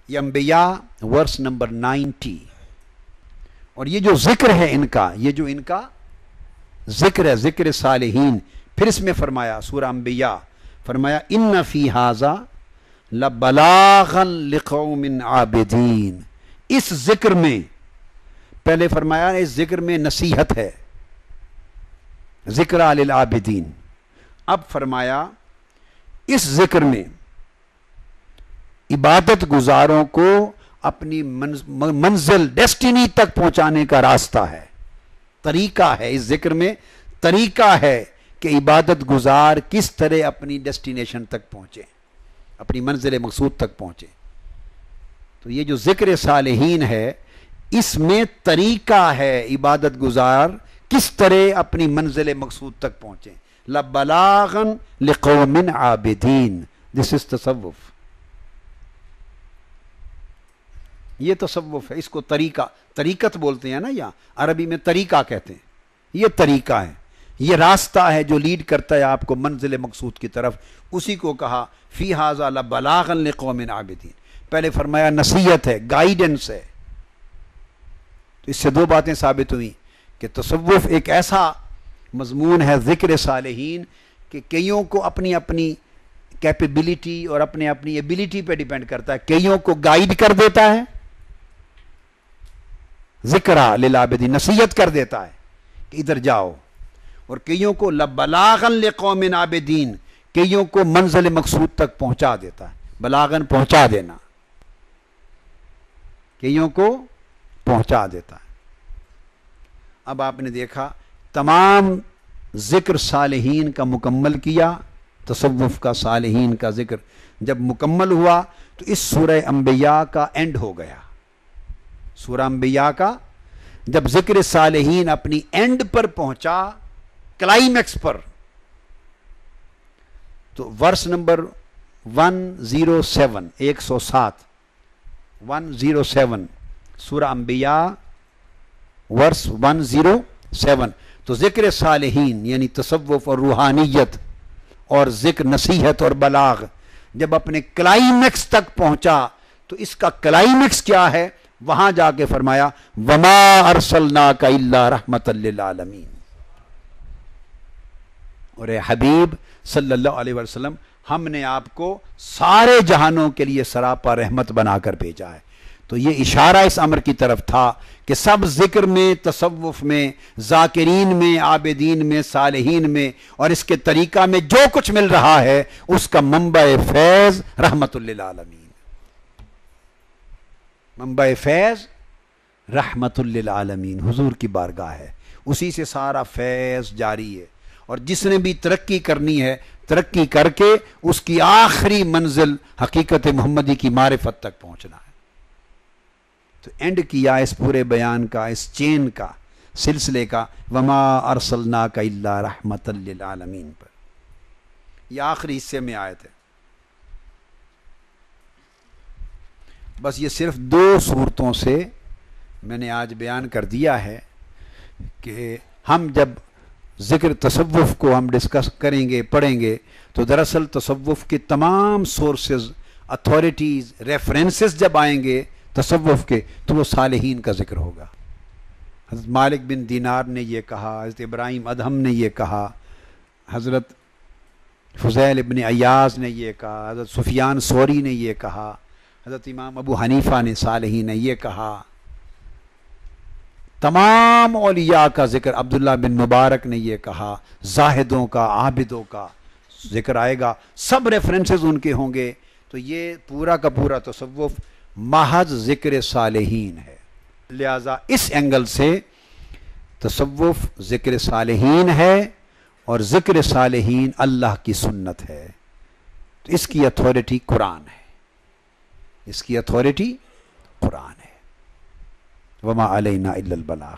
یہ انبیاء verse number 90. اور یہ جو ذکر ہے ان کا، یہ جو ان کا ذکر ہے، ذکر صالحین، پھر اس میں فرمایا سورہ انبیاء، فرمایا ان فی ھذا لبلاغا لقوم عابدین. اس ذکر میں، پہلے فرمایا اس ذکر میں نصیحت ہے، ذکر للعابدین. اب فرمایا اس ذکر میں عبادت گزاروں کو اپنی منزل، ڈیسٹینی تک پہنچانے کا راستہ ہے، طریقہ ہے. اس ذکر میں طریقہ ہے کہ عبادت گزار کس طرح اپنی ڈیسٹینیشن تک پہنچے، اپنی منزل مقصود تک پہنچے. تو یہ جو ذکر صالحین ہے، اس میں طریقہ ہے عبادت گزار کس طرح اپنی منزل مقصود تک پہنچے. لبلاغا لقوم عابدین. دس از تصوف. یہ تصوف ہے، اس کو طریقت بولتے ہیں نا، یا عربی میں طریقہ کہتے ہیں. یہ طریقہ ہے، یہ راستہ ہے جو لیڈ کرتا ہے آپ کو منزل مقصود کی طرف. اسی کو کہا فی ھذا لبلاغا لقوم عابدین. پہلے فرمایا نصیحت ہے، گائیڈنس ہے. تو اس سے دو باتیں ثابت ہوئیں کہ تصوف ایک ایسا مضمون ہے ذکر صالحین کہ کئیوں کو اپنی اپنی کیپیبلٹی اور اپنی ایبلٹی پہ ڈیپینڈ کرتا ہے. کئیوں کو گائیڈ کر دیتا ہے، ذکرہ للعابدین، نصیحت کر دیتا ہے کہ ادھر جاؤ. اور کئیوں کو لبلاغا لقوم عابدین، کئیوں کو منزل مقصود تک پہنچا دیتا ہے. بلاغن پہنچا دینا، کئیوں کو پہنچا دیتا ہے. اب آپ نے دیکھا تمام ذکر صالحین کا مکمل کیا، تصوف کا، صالحین کا ذکر جب مکمل ہوا تو اس سورہ انبیاء کا اینڈ ہو گیا. سورہ انبیاء کا جب ذکر صالحین اپنی اینڈ پر پہنچا، کلائمیکس پر، تو ورس نمبر 107 107 سورہ انبیاء ورس 107. تو ذکر صالحین یعنی تصوف اور روحانیت اور ذکر، نصیحت اور بلاغ جب اپنے کلائمیکس تک پہنچا تو اس کا کلائمیکس کیا ہے؟ وہاں جا کے فرمایا وما ارسلناک الا رحمۃ للعالمین. اور اے حبیب صلی اللہ علیہ وسلم، ہم نے آپ کو سارے جہانوں کے لیے سراپا رحمت بنا کر بھیجا ہے. تو یہ اشارہ اس امر کی طرف تھا کہ سب ذکر میں، تصوف میں، ذاکرین میں، عابدین میں، صالحین میں اور اس کے طریقہ میں جو کچھ مل رہا ہے اس کا منبع فیض رحمت للعالمین. منبع فیض رحمت للعالمین حضور کی بارگاہ ہے. اسی سے سارا فیض جاری ہے. اور جس نے بھی ترقی کرنی ہے، ترقی کر کے اس کی آخری منزل حقیقت محمدی کی معرفت تک پہنچنا ہے. تو اینڈ کیا اس پورے بیان کا، اس چین کا، سلسلے کا وما ارسلناک الا رحمۃ للعالمین پر. یہ آخری حصے میں آیت ہے. بس یہ صرف 2 صورتوں سے میں نے آج بیان کر دیا ہے کہ ہم جب ذکر تصوف کو ہم ڈسکس کریں گے، پڑھیں گے، تو دراصل تصوف کے تمام سورسز، اتھارٹیز، ریفرنسز جب آئیں گے تصوف کے تو وہ صالحین کا ذکر ہوگا. حضرت مالک بن دینار نے یہ کہا، حضرت ابراہیم ادہم نے یہ کہا، حضرت فضیل ابن عیاض نے یہ کہا، حضرت سفیان ثوری نے یہ کہا، حضرت امام ابو حنیفہ نے صالحین نے یہ کہا. تمام اولیاء کا ذکر، عبداللہ بن مبارک نے یہ کہا، زاہدوں کا، عابدوں کا ذکر آئے گا، سب ریفرنسز ان کے ہوں گے. تو یہ پورا کا پورا تصوف محض ذکر صالحین ہے. لہذا اس اینگل سے تصوف ذکر صالحین ہے اور ذکر صالحین اللہ کی سنت ہے. تو اس کی اتھارٹی قرآن ہے، اس کی اتھارٹی قرآن ہے. وما علینا الا البلاغ.